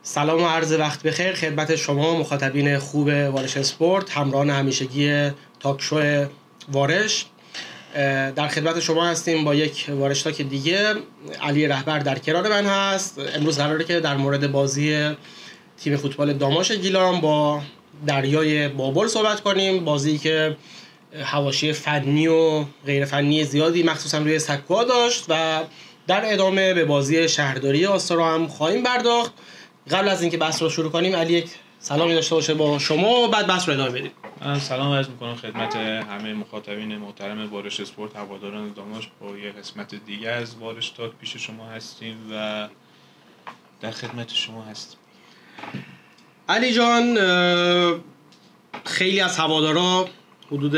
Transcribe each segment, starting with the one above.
سلام و عرض وقت بخیر خدمت شما مخاطبین خوب وارش اسپورت، همراهان همیشگی تاک شو وارش. در خدمت شما هستیم با یک وارش تاک دیگه. علی رهبر در کنار من هست. امروز قراره که در مورد بازی تیم فوتبال داماش گیلان با دریای بابل صحبت کنیم، بازی که حواشی فنی و غیر فنی زیادی مخصوصا روی سکوها داشت و در ادامه به بازی شهرداری آستارا هم خواهیم پرداخت. قبل از اینکه بحث رو شروع کنیم علی یک سلامی داشته باشه با شما و بعد بحث رو ادامه بدیم. من سلام عرض می‌کنم خدمت همه مخاطبین محترم وارش اسپورت، هواداران داماش. با یه قسمت دیگه از وارش تاک پیش شما هستیم و در خدمت شما هستیم. علی جان، خیلی از هوادارا حدود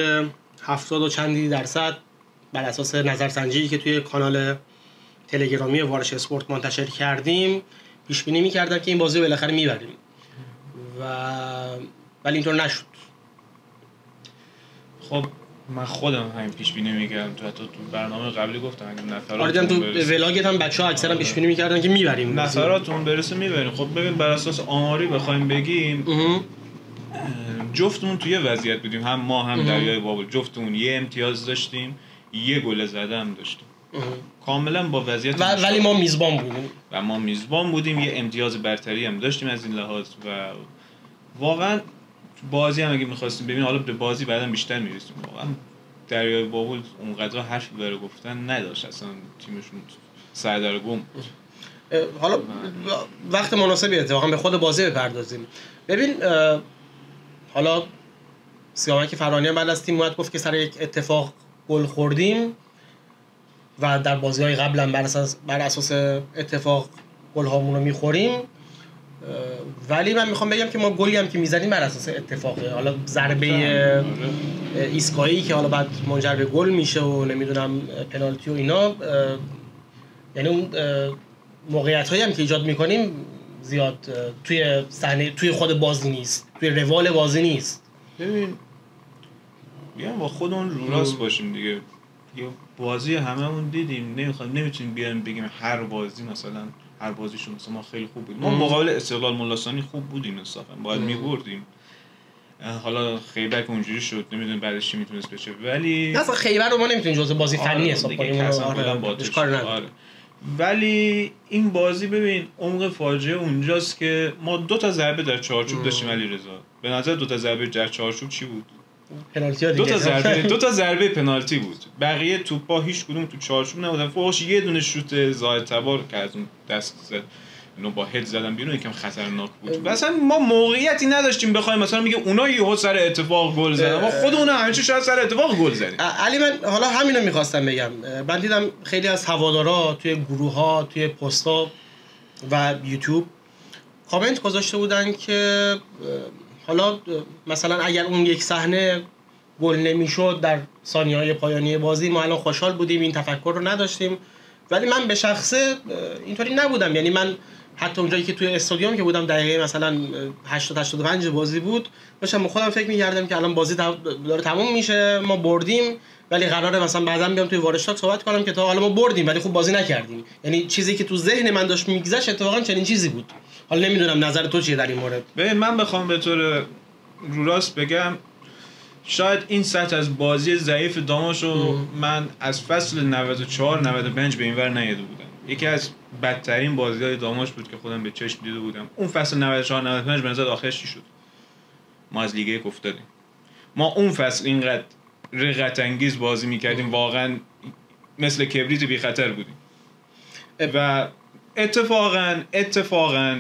70 و چندی درصد بر اساس نظرسنجی که توی کانال تلگرامی وارش اسپورت منتشر کردیم پیش بینی می‌کردن که این بازی رو بالاخره میبریم ولی اینطور نشد. خب من خودم همین پیش بینی می‌کردم، تو برنامه قبلی گفتم اگه نفراتون تو ولاگت هم بچه‌ها اکثرا پیش بینی می‌کردن که میبریم، نفراتون برسه میبریم. خب ببین بر اساس آماری بخوایم بگیم جفتمون توی وضعیت بودیم، هم ما هم دریای بابل، جفتمون یه امتیاز داشتیم، یه گل زده هم داشتیم، کاملا با وضعیت ولی ما میزبان بودیم و ما میزبان بودیم، یه امتیاز برتری هم داشتیم از این لحاظ و واقعا بازی هم اگه می‌خواستیم ببین، حالا به بازی بعداً بیشتر می‌رسیم، واقعا دریای بابل اونقدر حرفی برای گفتن نداشت، اصلا تیمشون سردرگم. حالا وقت مناسبی اتفاقا به خود بازی بپردازیم. ببین حالا سیامک فرانی بعد از تیم اومد گفت که سر یک اتفاق گل خوردیم و در بازی‌های قبلا بر اساس اتفاق گل هامون رو می‌خوریم، ولی من میخوام بگم که ما گلی هم که میزنیم بر اساس اتفاقه. حالا ضربه ایسکایی که حالا بعد منجر به گل میشه و نمیدونم پنالتی و اینا، یعنی اون موقعیت‌هایی هم که ایجاد میکنیم زیاد توی صحنه، توی خود بازی نیست، توی روال بازی نیست. ببین بیایم با خودمون رو راست باشیم دیگه، یه بازی هممون دیدیم، نمیتونیم بیایم بگیم هر بازی مثلا هر بازیشون مثلا ما خیلی خوب بودیم. ما مقابل استقلال ملاسانی خوب بودیم، انصافا باید می‌بردیم. حالا خیبر که اونجوری شد نمیدونم بعدش چی میتونست بشه، ولی اصلا خیبر رو ما نمیتونیم جزء بازی فنی حساب کنیم. آره. ولی این بازی ببین عمق فاجعه اونجاست که ما 2 تا ضربه در چارچوب داشتیم. علیرضا به نظر 2 تا ضربه در چارچوب چی بود؟ پنالتی ها دیگه. 2 تا ضربه پنالتی بود، بقیه توپا هیچ کدوم تو چارچوب نبودن. فوقش یه دونه شوت زاهد تبار که از اون دست زد، اینو با هد زدن بیرون، یکم خطرناک بود. مثلا ما موقعیتی نداشتیم بخوایم مثلا میگه اونا یهو سر اتفاق گل زدن، ما خودمون همیشه شاید سر اتفاق گل زدیم. علی من حالا همینو می‌خواستم بگم. من دیدم خیلی از هوادارا توی گروه‌ها، توی پست‌ها و یوتیوب کامنت گذاشته بودن که حالا مثلا اگر اون یک صحنه گل نمیشد در ثانیه‌های پایانی بازی ما الان خوشحال بودیم، این تفکر رو نداشتیم. ولی من به شخصه اینطوری نبودم، یعنی من حتی اونجایی که توی استادیوم که بودم دقیقه مثلا 80-85 بازی بود، داشتم خودم فکر می‌کردم که الان بازی داره تموم میشه، ما بردیم، ولی قراره مثلا بعداً بیام توی وارش تاک صحبت کنم که تا حالا ما بردیم ولی خوب بازی نکردیم. یعنی چیزی که تو ذهن من داشت میگذشت اتفاقا چنین چیزی بود. حالا نمیدونم نظر تو چیه در این مورد. ببین من بخوام به طور رو راست بگم، شاید این سطح از بازی ضعیف داماشو من از فصل 94-95 به اینور ندیده بودم. یکی از بدترین بازی‌های داماش بود که خودم به چشم دیده بودم. اون فصل 94-95 به نظر آخرش چی شد؟ ما از لیگ یک افتادیم. ما اون فصل اینقدر رقت انگیز بازی می‌کردیم، واقعا مثل کبریت بی خطر بودیم. و اتفاقاً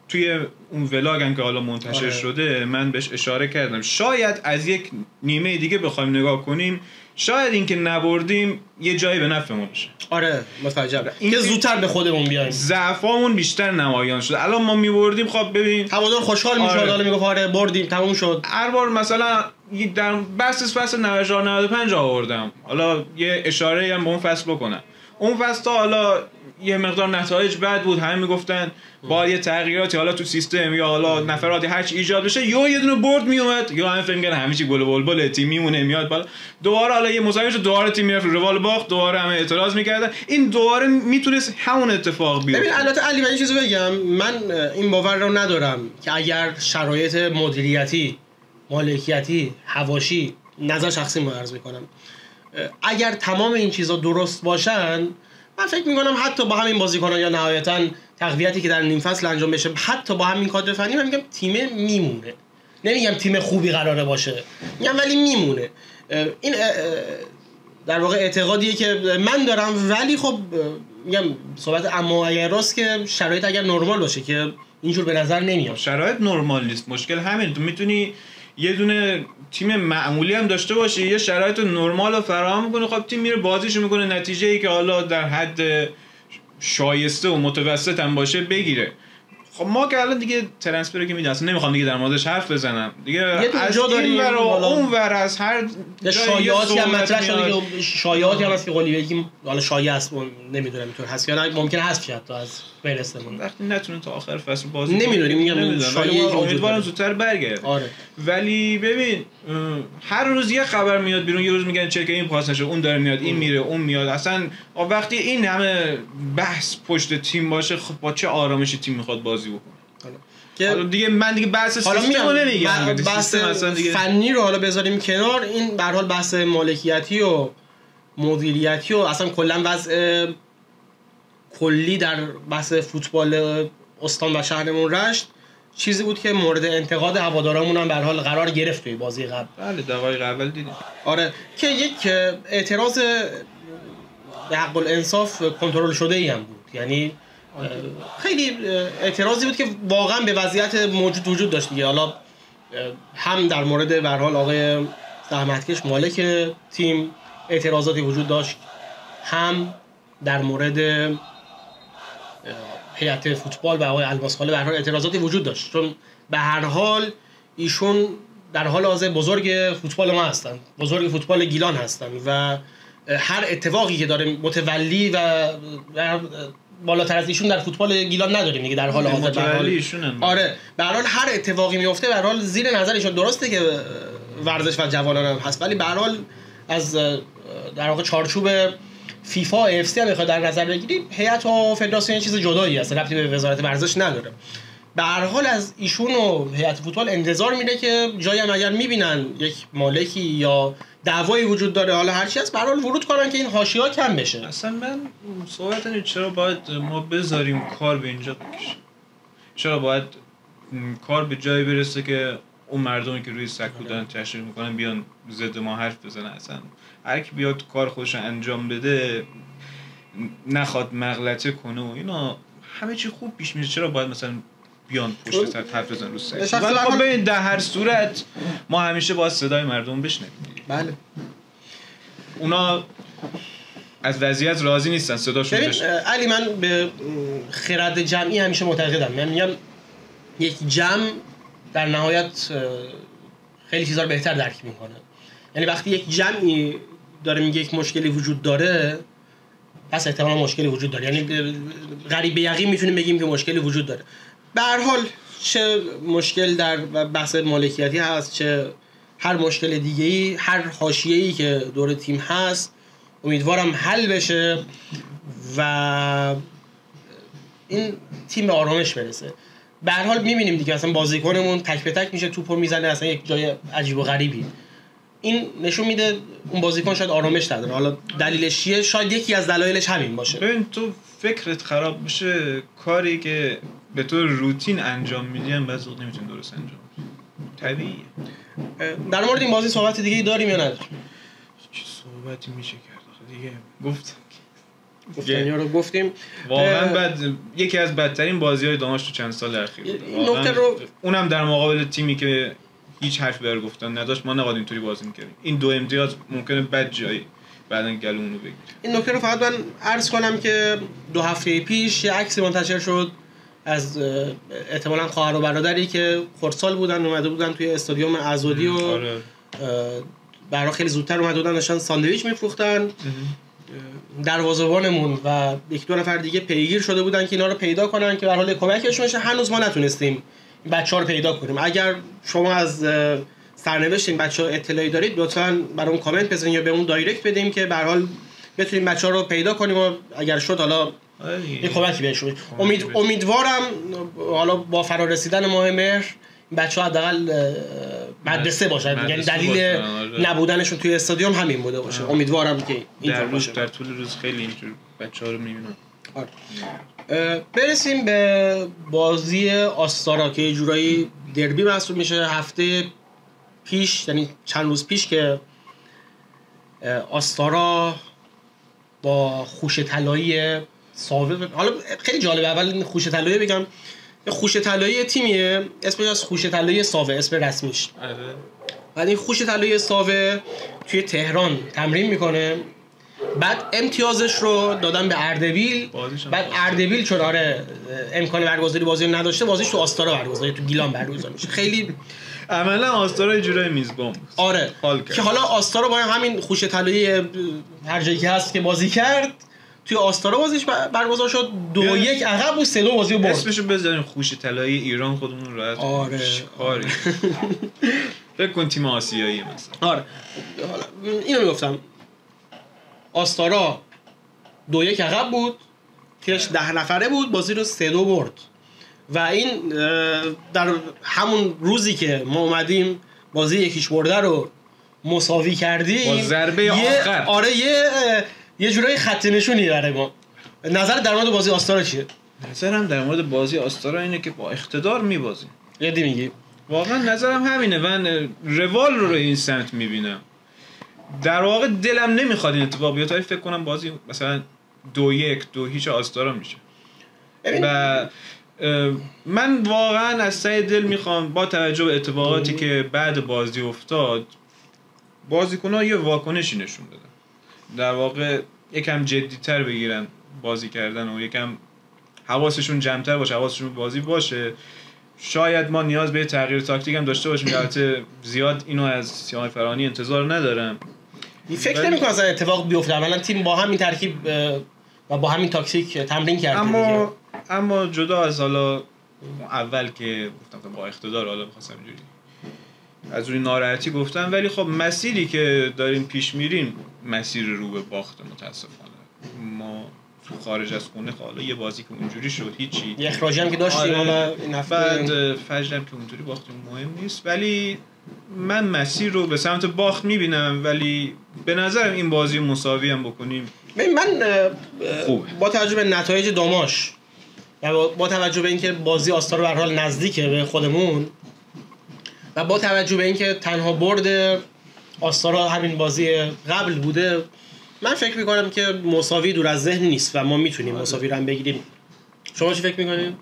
توی اون ولاگ هم که حالا منتشر شده من بهش اشاره کردم، شاید از یک نیمه دیگه بخوایم نگاه کنیم، شاید این که نبردیم یه جایی به نفعمون بشه. آره متوجهم، که زودتر به خودمون بیایم، ضعفامون بیشتر نمایان شد. الان ما می‌بردیم، خب ببین هوادار خوشحال میشد، حالا میگفت آره بردیم تموم شد. هر بار مثلا در بحث فصل 94-95 آوردم، حالا یه اشاره هم به اون فصل بکنم. اون فصل تا حالا یه مقدار نتایج بد بود، همه میگفتن با یه تغییراتی حالا تو سیستم یا حالا نفراتی هر چی ایجاد بشه یه دونه برد میومد، یا همه فکر می‌کردن همه چی گل بلبل تیم میمونه میاد بالا، دوباره حالا یه مساوی شد، دوباره تیم میرفت روال باخت، دوباره همه اعتراض میکردن. این دوباره میتونست همون اتفاق بیفته. ببین البته علی من یه چیزی بگم، من این باور رو ندارم که اگر شرایط مدیریتی، مالکیتی، حواشی، نظر شخصی ما عرض میکنم، اگر تمام این چیزا درست باشن، من فکر میکنم حتی با همین بازیکنان یا نهایتاً تقویتی که در نیم فصل انجام بشه، حتی با همین کادر فنی، من میگم تیم میمونه. نمیگم تیم خوبی قراره باشه، میگم ولی میمونه. این در واقع اعتقادیه که من دارم، ولی خب میگم صحبت اما اگر راست که شرایط اگر نرمال باشه که اینجور به نظر نمیاد. شرایط نرمال نیست، مشکل همین. تو میتونی یه دونه تیم معمولی هم داشته باشی، یه شرایط نرمال رو فراهم میکنه، خب تیم میره بازیشو میکنه، نتیجه‌ای که حالا در حد شایسته و متوسط هم باشه بگیره. خب ما که الان دیگه ترنسفر که میدن، اصلا نمیخوام دیگه در موردش حرف بزنم دیگه، از این ور و اون ور از هر شایعاتی هم مطرح شده که شایعاتی هم هست که قلی بگیم حالا شایعه است، نمیدونم اینطور هست یا نه، ممکنه حذف شه تا از فهرستمون وقتی نتونه تا آخر فصل بازی نمیدونیم، میگم شایعه، امیدوارم زودتر برگرده. آره. ولی ببین هر روز یه خبر میاد بیرون، یه روز میگن چه که این پاس نشه، اون داره میاد، این میره، اون میاد. اصلا وقتی این همه بحث پشت تیم باشه، خب با چه آرامشی تیم میخواد بازی بکنه؟ حالا دیگه من دیگه بحث سیستم رو نمیگم، بحث فنی رو حالا بذاریم کنار، این به هر حال بحث مالکیتی و مدیریتی و اصلا کلا وضع کلی در بحث فوتبال استان و شهرمون رشت چیزی بود که مورد انتقاد هوادارامون هم به هر حال قرار گرفت توی بازی قبل. بله دقایق اول دیدیم. آره که یک اعتراض به حق الانصاف کنترل شده ای هم بود، یعنی خیلی اعتراضی بود که واقعا به وضعیت موجود وجود داشت دیگه. حالا هم در مورد به هر حال آقای زحمتکش مالک تیم اعتراضاتی وجود داشت، هم در مورد هیئت فوتبال و آقای الماسخاله به هر حال اعتراضاتی وجود داشت، چون به هر حال ایشون در حال حاضر بزرگ فوتبال ما هستن، بزرگ فوتبال گیلان هستن و هر اتفاقی که داره متولی و بالاتر از ایشون در فوتبال گیلان نداریم دیگه در حال حاضر. آره به هر حال هر اتفاقی میفته به هر حال زیر نظر ایشون، درسته که ورزش و جوانان هم هست، ولی به هر حال از در واقع چارچوب فیفا اف سی هم بخواد در نظر بگیریم، هیئت و فدراسیون چیز جدایی است، ربطی به وزارت ورزش نداره. به هر حال از ایشون و هیئت فوتبال انتظار میره که جایی هم اگر میبینن یک مالکی یا دعوایی وجود داره، حالا هر چی هست به هر حال ورود کنن که این حاشیه‌ها کم بشه. اصلا من صحبت اینه چرا باید ما بذاریم کار به اینجا بکشه؟ چرا باید کار به جایی برسه که اون مردمی که روی سکو دارن تشریح میکنن بیان ضد ما حرف بزنن؟ اصلا هر کی بیاد کار خودش انجام بده، نخواد مغلطه کنه و اینا، همه چی خوب پیش میره. چرا باید مثلا بیان پشت سر حرف بزنن رو سکو؟ ولی خب ببین در هر صورت ما همیشه باید صدای مردم بشنویم. بله اونا از وضعیت راضی نیستن، صداشون بشه. علی من به خرد جمعی همیشه معتقدم. من میگم یک جمع در نهایت خیلی چیزا رو بهتر درک میکنه. یعنی وقتی یک جمعی داره میگه یک مشکلی وجود داره، پس احتمالاً مشکلی وجود داره. یعنی قریب به یقین میتونیم بگیم که مشکلی وجود داره. به هر حال چه مشکل در بحث مالکیتی هست، چه هر مشکل دیگه‌ای، هر حاشیه‌ای که دور تیم هست، امیدوارم حل بشه و این تیم به آرامش برسه. به هر حال می‌بینیم دیگه اصلا بازیکنمون تک به تک میشه توپو میزنه اصلا یک جای عجیب و غریبی. این نشون میده اون بازیکن شاید آرامش نداره. حالا دلیلش چیه؟ شاید یکی از دلایلش همین باشه. ببین تو فکرت خراب بشه، کاری که به طور روتین انجام میدی هم بعضی وقت نمیتونی درست انجام بدی. طبیعیه. در مورد این بازی صحبت دیگه داریم یا نداریم؟ چه صحبتی میشه کرد دیگه؟ گفتنیا رو گفتیم. واقعا یکی از بدترین بازی‌های دانش تو چند سال اخیر. این نکته رو اونم در مقابل تیمی که هیچ حرفی برای گفتن نداشت. ما نباید اینطوری بازی می‌کردیم. این دو امتیاز ممکنه بد جایی بعدن گلومونو بگیره. این نکته رو فقط من عرض کنم که 2 هفته پیش یه عکسی منتشر شد از احتمالاً خواهر و برادری که خردسال بودن، اومده بودن توی استادیوم آزادی و برای خیلی زودتر اومده بودن داشتن ساندویچ میفروختن دروازه‌بانمون و یک دو نفر دیگه پیگیر شده بودن که اینا رو پیدا کنن که به هر حال کمکشون بشه. هنوز ما نتونستیم بچه‌ها رو پیدا کنیم. اگر شما از سرنوشت این بچه‌ها اطلاعی دارید لطفاً برام کامنت بزنید یا به اون دایرکت بدیم که به هر حال بتونیم بچه‌ها رو پیدا کنیم و اگر شد حالا یه کمکی بهشون. امیدوارم حالا با فرا رسیدن ماه مهر بچه‌ها حداقل مدرسه باشن، یعنی دلیل نبودنشون توی استادیوم همین بوده باشه. امیدوارم که اینطور باشه. در طول روز خیلی اینجور بچه‌ها رو می‌بینم. برسیم به بازی آستارا که یه جورایی دربی محسوب میشه. هفته پیش یعنی چند روز پیش که آستارا با خوش طلایی ساوه، حالا خیلی جالبه اول این خوش طلایی بگم، خوش طلایی تیمیه اسمش از خوش طلایی ساوه، اسم رسمیش. بعد این خوش طلایی ساوه توی تهران تمرین میکنه، بعد امتیازش رو دادن به اردبیل. بعد اردبیل چون امکان برگزاری بازی نداشته، بازیش تو آستارا برگزاری، تو گیلان برگزار میشه. خیلی عملا آستارا یه جورای میزبان بود. که حالا آستارا با همین خوش طلایی هر جایی که هست که بازی کرد توی آستارا بازیش برگزار شد، 2-1 عقب بود، 3-2 بازی رو برد. اسمشو بذاریم خوش طلایی ایران، خودمون راحت. کاری فکر کن تیم آسیایی مثلا. حالا اینو میگفتم آستارا 2-1 عقب بود، تیمش 10 نفره بود، بازی رو 3-2 برد و این در همون روزی که ما اومدیم بازی 1-0 برده رو مساوی کردیم با ضربه آخر. یه جورایی خط نشونی برای ما. نظر در مورد بازی آستارا چیه؟ نظرم در مورد بازی آستارا اینه که با اقتدار میبازیم. یادی میگی؟ واقعا نظرم همینه. من روال رو این سمت میبینم. در واقع دلم نمیخواد این اتفاق بیاد. فکر کنم بازی مثلا 2-1 آستارا میشه. و من واقعا از ته دل میخوام با توجه به اتفاقاتی که بعد بازی افتاد بازیکن‌ها یه واکنشی نشون بدن، در واقع یکم جدی‌تر بگیرن بازی کردن و یکم حواسشون جمع‌تر باشه، حواسشون بازی باشه. شاید ما نیاز به تغییر تاکتیک هم داشته باشیم. البته زیاد اینو از سیاوش فرانی انتظار ندارم. فکر نمی‌کنم اصلا اتفاق بیفته. عملاً تیم با همین ترکیب و با همین تاکتیک تمرین کرده. اما جدا از حالا اول که گفتم با اقتدار، حالا می‌خواستم اینجوری از روی ناراحتی گفتم، ولی خب مسیری که داریم پیش میریم مسیر رو به باخت متاسفانه. ما خارج از خونه حالا یه بازی که اونجوری شد هیچی، یه اخراجی هم که داشتیم حالا این هفته بعد فجرم که اونجوری باختیم مهم نیست، ولی من مسیر رو به سمت باخت میبینم. ولی به نظرم این بازی مساوی هم بکنیم من با توجه به نتایج داماش و با توجه به اینکه بازی آستارا به هر حال نزدیکه به خودمون و با توجه به اینکه تنها برد آستارا همین بازی قبل بوده، من فکر میکنم که مساوی دور از ذهن نیست و ما میتونیم مساوی رو هم بگیریم. شما چی فکر میکنید؟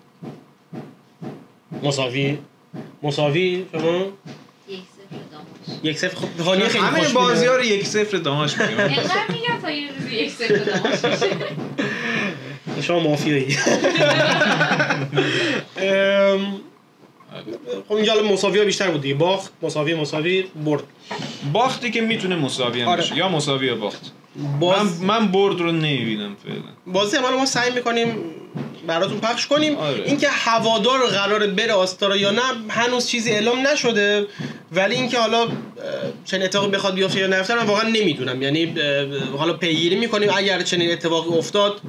مساوی شما؟ 1-0 خب هانیه خیلی خوش همه بازی ها رو 1-0 داماش میگیم. اینقدر میگم تا یه روزی 1-0 داماش میشه. شما مافیایی. خب اینجا مساوی ها بیشتر بود دیگه. باخت مساوی برد. باختی که میتونه مساوی هم بشه، یا مساوی یا باخت. من برد رو نمیبینم فعلا. بازی ما سعی میکنیم براتون پخش کنیم. اینکه هوادار قراره بره آستارا یا نه هنوز چیزی اعلام نشده، ولی اینکه حالا چنین اتفاقی بخواد بیفته یا نیفته من واقعا نمیدونم. یعنی حالا پیگیری میکنیم، اگر چنین اتفاقی افتاد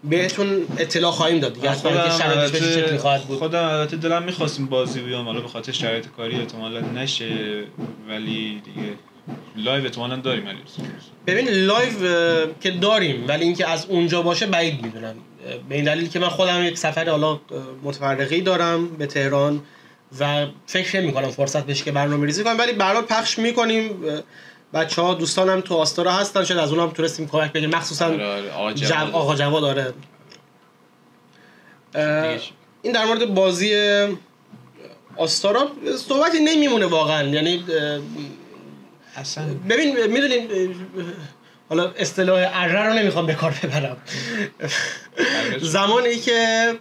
بهتون اطلاع خواهیم داد دیگه. اصلا که شرایطش به چه شکلی خواهد بود. خودم البته دلم می‌خواستیم بازی بیام، حالا به خاطر شرایط کاری احتمالاً نشه، ولی دیگه لایو احتمالاً داریم. ببین لایو که داریم، ولی اینکه از اونجا باشه بعید میدونم، به این دلیل که من خودم یک سفر حالا متفرقی دارم به تهران و فکر نمی‌کنم فرصت بشه که برنامه‌ریزی کنم، ولی به هر حال پخش می‌کنیم. بچه‌ها دوستانم تو آستارا هستن، شاید از اونم تونستیم کمک بگیریم، مخصوصا آقا جواد. داره این در مورد بازی آستارا صحبتی نمیمونه واقعا. یعنی اصلا ببین میدونیم حالا اصطلاح اره رو نمیخوام به کار ببرم. زمانی که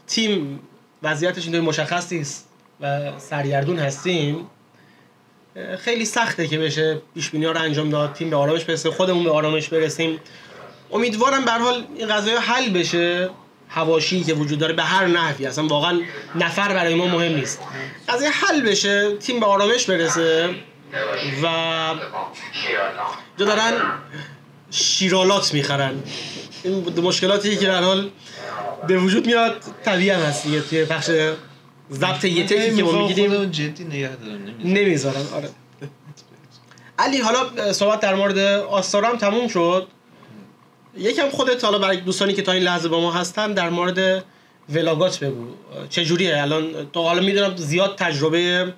تیم وضعیتش اینطوری مشخص نیست و سرگردون هستیم، خیلی سخته که بشه پیش بینی ها رو انجام داد، تیم به آرامش برسه، خودمون به آرامش برسیم. امیدوارم به هر حال این قضیه حل بشه. حواشی که وجود داره به هر نحوی، اصلا واقعا نفر برای ما مهم نیست، قضیه حل بشه، تیم به آرامش برسه و جا دارن شیرالات میخرن. این مشکلاتی که به هر حال به وجود میاد طبیعی هم هست دیگه توی بخش ضبط یه تکی که ما میگیریم جدی نگه دارم نمیذارن. آره علی، حالا صحبت در مورد آستارا هم تموم شد. یکم خودت حالا برای دوستانی که تا این لحظه با ما هستن در مورد ولاگات بگو. چجوریه الان؟ تو حالا میدونم زیاد تجربه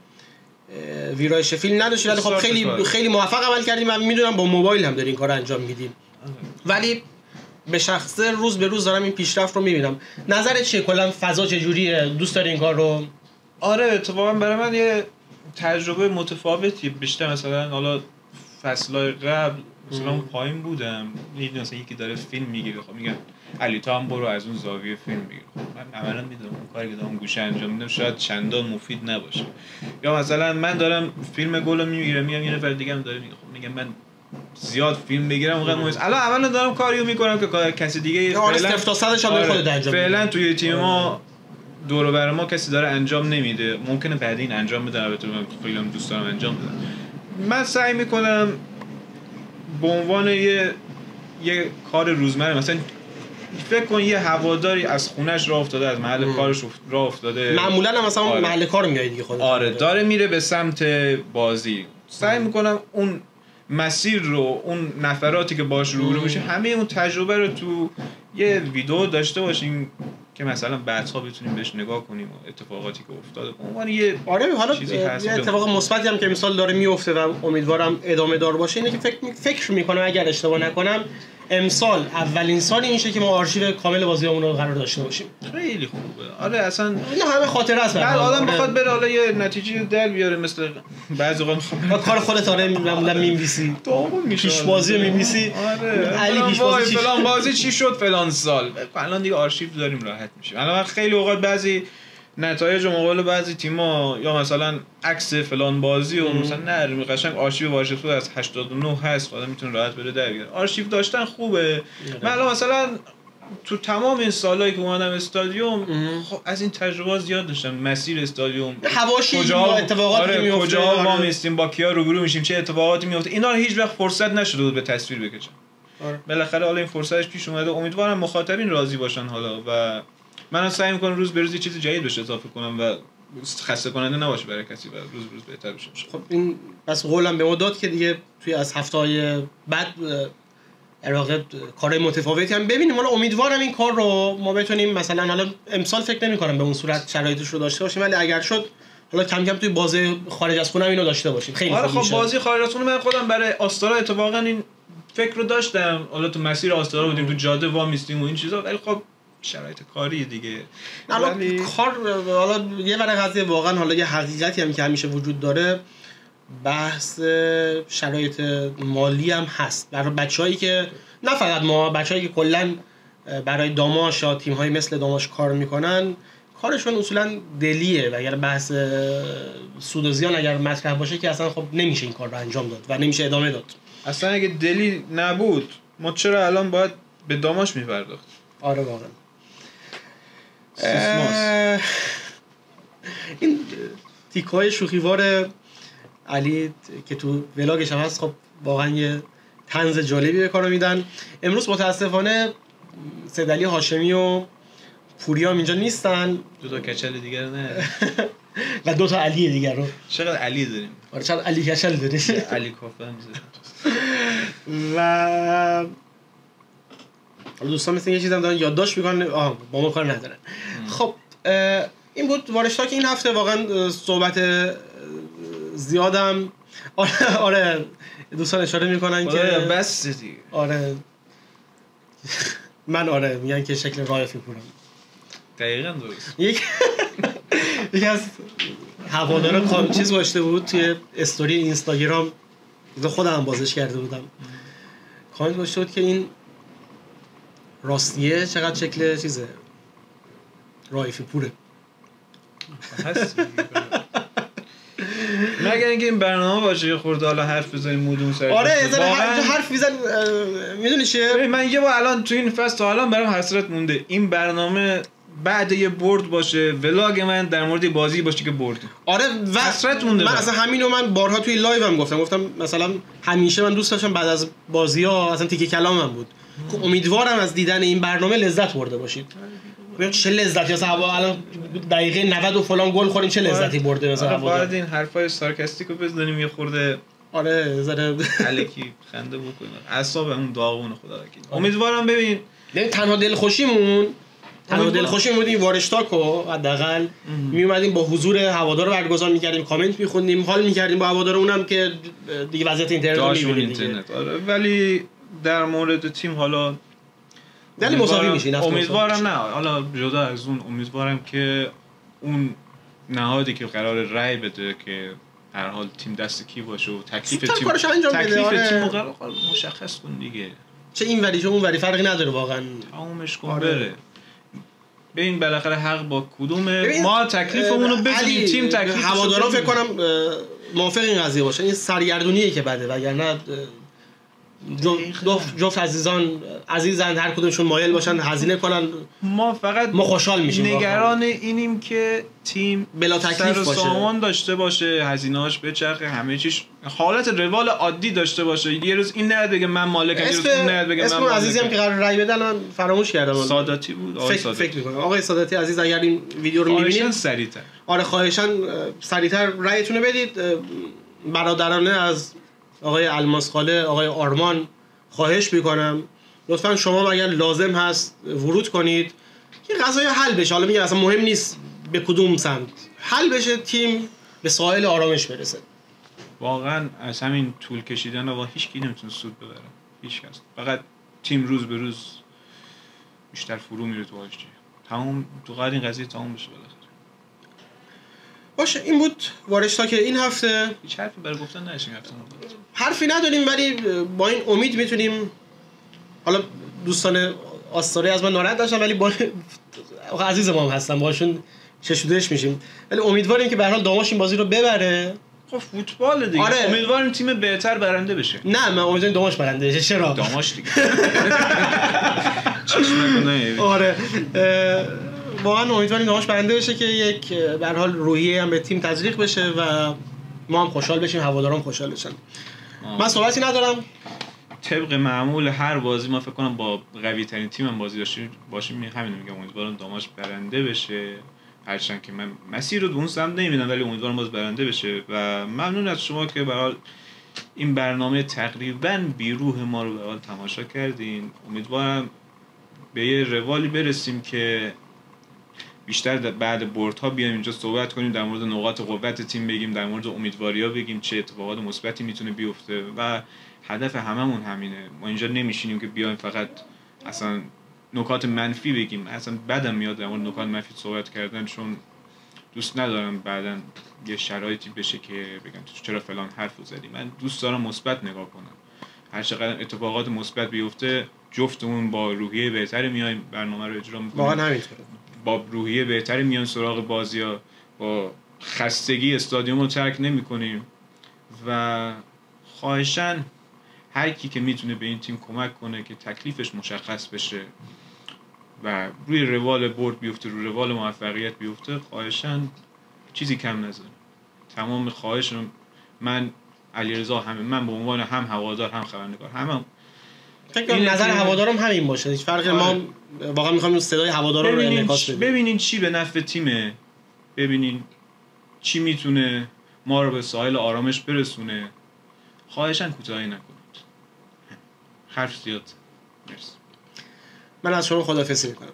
ویرایش فیلم نداشتی، ولی خب خیلی موفق عمل کردیم. من میدونم با موبایل هم داری این کار انجام میدیم، ولی به شخصه روز به روز دارم این پیشرفت رو میبینم. نظرت چیه؟ کلا فضا چجوریه؟ دوست داری این کار رو؟ آره اتفاقا برای من یه تجربه متفاوتی. بیشتر مثلا حالا فصل‌های قبل مثلا پایین بودم، میدونم مثلا یکی داره فیلم میگیره، خب میگن علی تو هم برو از اون زاویه فیلم بگیر. خب من عملا میدونم اون کاری که دارم گوشه انجام میدم شاید چندان مفید نباشه. یا مثلا من دارم فیلم گلو میگیرم، میگم یه نفر دیگه هم داره میگه، خب میگم من زیاد فیلم بگیرم اونقدر مهم نیست. الان عملا دارم کاریو میکنم که کسی دیگه فعلا تا صدش هم خودت انجام میدی. فعلا توی تیم ما دور و بر ما کسی داره انجام نمیده، ممکنه بعد این انجام بده، البته من خیلی دوست دارم انجام بدم. من سعی میکنم به عنوان یه کار روزمره، مثلا فکر کن یه هواداری از خونش راه افتاده، از محل کارش راه افتاده، معمولا هم مثلا آره. محل کار میاد دیگه خودت. آره داره میره به سمت بازی. سعی میکنم اون مسیر رو، اون نفراتی که باش روبرو میشه، همه اون تجربه رو تو یه ویدیو داشته باشیم که مثلا بعدها بتونیم بهش نگاه کنیم و اتفاقاتی که افتاده به عنوان یه آره حالا یه اتفاق مثبتی هم که مثال داره میفته و امیدوارم ادامه دار باشه اینه که فکر میکنم اگر اشتباه نکنم امسال اولین سالی میشه که ما آرشیو کامل بازیامون رو قرار داشته باشیم. خیلی خوبه. آره اصلا اینا همه خاطره است. بعد آدم بخواد بره حالا یه نتیجه در بیاره، مثل بعضی وقت میخواد کار خودت آره معمولا می‌نویسی پیش بازی می‌نویسی. آره علی پیش بازی فلان بازی چی شد فلان سال، الان دیگه آرشیو داریم راحت میشیم. الان خیلی اوقات بعضی نتایج مقابل بعضی تیم‌ها یا مثلا عکس فلان بازی و مثلا نه قشنگ آرشیو واشفت از 89 هست، آدم میتونه راحت بره در بیاره. آرشیو داشتن خوبه. من الان مثلا تو تمام این سالایی که اومدم استادیوم خب از این تجربه زیاد داشتم. مسیر استادیوم، هواشی، اتفاقاتی میفته، کجا ما میستیم، با کیا روبرو میشیم، چه اتفاقاتی میفته، اینا رو هیچ وقت فرصت نشده بود به تصویر بکشم. بالاخره حالا این فرصتش پیش اومده. امیدوارم مخاطبین راضی باشن حالا و من سعی میکنم روز به روز چیز جدید بهش اضافه کنم و خسته کننده نباشه برای کسی و روز به روز بهتر بشه. خب این بس قولم به ما داد که دیگه توی از هفته‌های بعد علاقه کارهای متفاوتی هم ببینیم. حالا امیدوارم این کار رو ما بتونیم مثلا حالا امسال فکر نمی‌کنم به اون صورت شرایطش رو داشته باشیم، ولی اگر شد حالا کم کم توی بازی خارج از خونه اینو داشته باشیم. خیلی خوب میشه. خب بازی خارج از خونه من خودم برای آستارا اتفاقا این فکر رو داشتم. حالا تو مسیر آستارا بودیم، تو جاده وا میستیم و این چیزا، ولی خب شرایط کاری دیگه. حالا کار حالا یه ور قضیه واقعا حالا یه حقیقتی هم که همیشه وجود داره، بحث شرایط مالی هم هست برای بچه‌هایی که نه فقط ما، بچه‌هایی که کلا برای داماش یا تیم‌های مثل داماش کار میکنن، کارشون اصولا دلیه و اگر بحث سود و زیان اگر مطرح باشه که اصلا خب نمیشه این کار رو انجام داد و نمیشه ادامه داد. اصلا اگه دلی نبود ما چرا الان باید به داماش میپرداخت؟ آره واقعا. این تیک‌های شوخیوار علی که تو ولاگش هم هست خب واقعا یه طنز جالبی به کار میدن. امروز متاسفانه سیدعلی هاشمی و پوریام اینجا نیستن، دو تا کچل دیگر نه و دو تا علی دیگر رو. چقدر علی داریم؟ آره چقدر علی کچل داریم. علی کافه هم زدیم. و حالا دوستان مثل یه چیزی هم دارن یادداشت میکنن، با ما کار ندارن. خب این بود وارشتاک این هفته. واقعا صحبت زیادم آره دوستان اشاره میکنن که بس دیگه. آره من آره میگن که شکل رایفی پورم. دقیقاً درست. یکی از هوادارا چیز گذاشته بود توی استوری اینستاگرام، خودم بازش کرده بودم، کامنت گذاشته بود که این راستیه چقدر شکل چیزه رایفی پوره. هست مگر اینکه این برنامه باشه یه خورده حالا حرف بزنیم مودون سر. آره حرف میزن. میدونی چیه؟ من یه بار الان تو این فصل تا الان برام حسرت مونده این برنامه بعد یه برد باشه ولاگ من در مورد بازی باشه که بردیم. آره و حسرت مونده. من اصلا همینو من بارها توی لایو هم گفتم مثلا همیشه من دوست داشتم بعد از بازی‌ها اصلا تیکه کلامم بود. امیدوارم از دیدن این برنامه لذت برده باشید. چه لذتی مثلا الان دقیقه 90 و فلان گل خوریم چه لذتی برده مثلا. باید این حرفای سارکاستیکو بزنیم یه خورده. آره زره الکی خنده بکنیم. اعصاب اون داغون خدا وکیل. امیدوارم ببین تنها دلخوشیمون بود این وارشتاکو حداقل می اومدیم با حضور هوادارا برگزار می‌کردیم، کامنت می‌خوندیم، حال می‌کردیم با هوادارا، اونم که دیگه وضعیت اینترنت اینترنت. آره ولی در مورد تیم حالا دل مساوی میشه. امیدوارم نه حالا جدا از اون امیدوارم که اون نهادی که قرار رای بده که هر حال تیم دست کی باشه و تکلیف تیم قرار مشخص کن دیگه. چه این ولی چه اون ولی فرقی نداره واقعا. تمومش کن بره. ببین بالاخره حق با کدومه ما تکلیفمون رو بدونیم تیم تکلیف هوادارا فکر کنم موافق این قضیه باشه. این سرگردونیه که بده وگرنه جفت عزیزان هر کدومشون مایل باشن هزینه کنن ما خوشحال میشیم. نگران اینیم که تیم بلا تکلیف باشه، سامان داشته باشه، هزینه‌اش بچرخه، همه چیز حالت روال عادی داشته باشه. یه روز این نهاد بگه من مالکم، یه روز اون نهاد بگه من مالکم. اسم عزیزی هم که قرار رای بده الان فراموش کردم. ساداتی بود. فکر می‌کنم آقای ساداتی عزیز اگر این ویدیو رو می‌بینید سریعتر خواهشاً سریعتر رایتون رو بدید. برادرانه از آقای الماسخاله، آقای آرمان خواهش میکنم لطفاً شما اگر لازم هست ورود کنید که قضیه حل بشه. حالا میگم اصلا مهم نیست به کدوم سمت حل بشه، تیم به ساحل آرامش برسه. واقعا از همین طول کشیدن و هیچ کی نمیتونه سود ببره، هیچ کس. فقط تیم روز به روز بیشتر فرو میره تو حاشیه. تمام تو قضیه این قضیه تمام بشه بالاخره. باشه این بود وارشتاک این هفته. هیچ حرفی برای گفتن نداشتیم هفته حرفی نداریم ولی با این امید میتونیم. حالا دوستان آستاره از من ناراحت داشتن ولی با عزیز ما هم هستن باشون چشودش میشیم، ولی امیدواریم که به هر حال داماش این بازی رو ببره. خب فوتبال دیگه. آره. امیدواریم تیم بهتر برنده بشه. نه من امیدوارم داماش برنده بشه. چرا داماش دیگه چشم کنه. آره واقعا امیدواریم داماش برنده بشه که یک به هر حال روحیه هم به تیم تزریق بشه و ما هم خوشحال بشیم، هواداران خوشحال بشن. من صحبتی ندارم. طبق معمول هر بازی ما فکر کنم با قوی ترین تیم هم بازی داشتیم باشیم. همین میگم امیدوارم داماش برنده بشه، هرچند که من مسیر رو به اون سمت نمیبینم ولی امیدوارم باز برنده بشه. و ممنون از شما که به حال این برنامه تقریبا بیروح ما رو به حال تماشا کردین. امیدوارم به یه روالی برسیم که بیشتر بعد بردها بیایم اینجا صحبت کنیم، در مورد نقاط قوت تیم بگیم، در مورد امیدواری‌ها بگیم، چه اتفاقات مثبتی میتونه بیفته و هدف هممون همینه. ما اینجا نمیشینیم که بیایم فقط اصلا نکات منفی بگیم. اصلا بدم میاد در مورد نکات منفی صحبت کردن، چون دوست ندارم بعداً یه شرایطی بشه که بگم تو چرا فلان حرفو زدی. من دوست دارم مثبت نگاه کنم. هر چقدر اتفاقات مثبت بیفته جفتمون با روحیه بهتری میایم برنامه رو اجرا میکنیم. واقعا همینطوره. با روحیه بهتری میان سراغ بازی‌ها، با خستگی استادیوم رو ترک نمی‌کنیم و خواهشاً هر کی که میتونه به این تیم کمک کنه که تکلیفش مشخص بشه و روی روال برد بیفته، روی روال موفقیت بیفته، خواهشاً چیزی کم نذاره. تمام خواهش من علیرضا من به عنوان هم هوادار هم خبرنگار فکر کنم نظر هوادارم همین باشه. هیچ فرقی ما واقعا می‌خوایم صدای هوادارا رو انعکاس بدیم. ببینین چی به نفع تیمه، ببینین چی میتونه ما رو به ساحل آرامش برسونه. خواهشاً کوتاهی نکنید. حرف زیاد. مرسی. من از شما خداحافظی می‌کنم.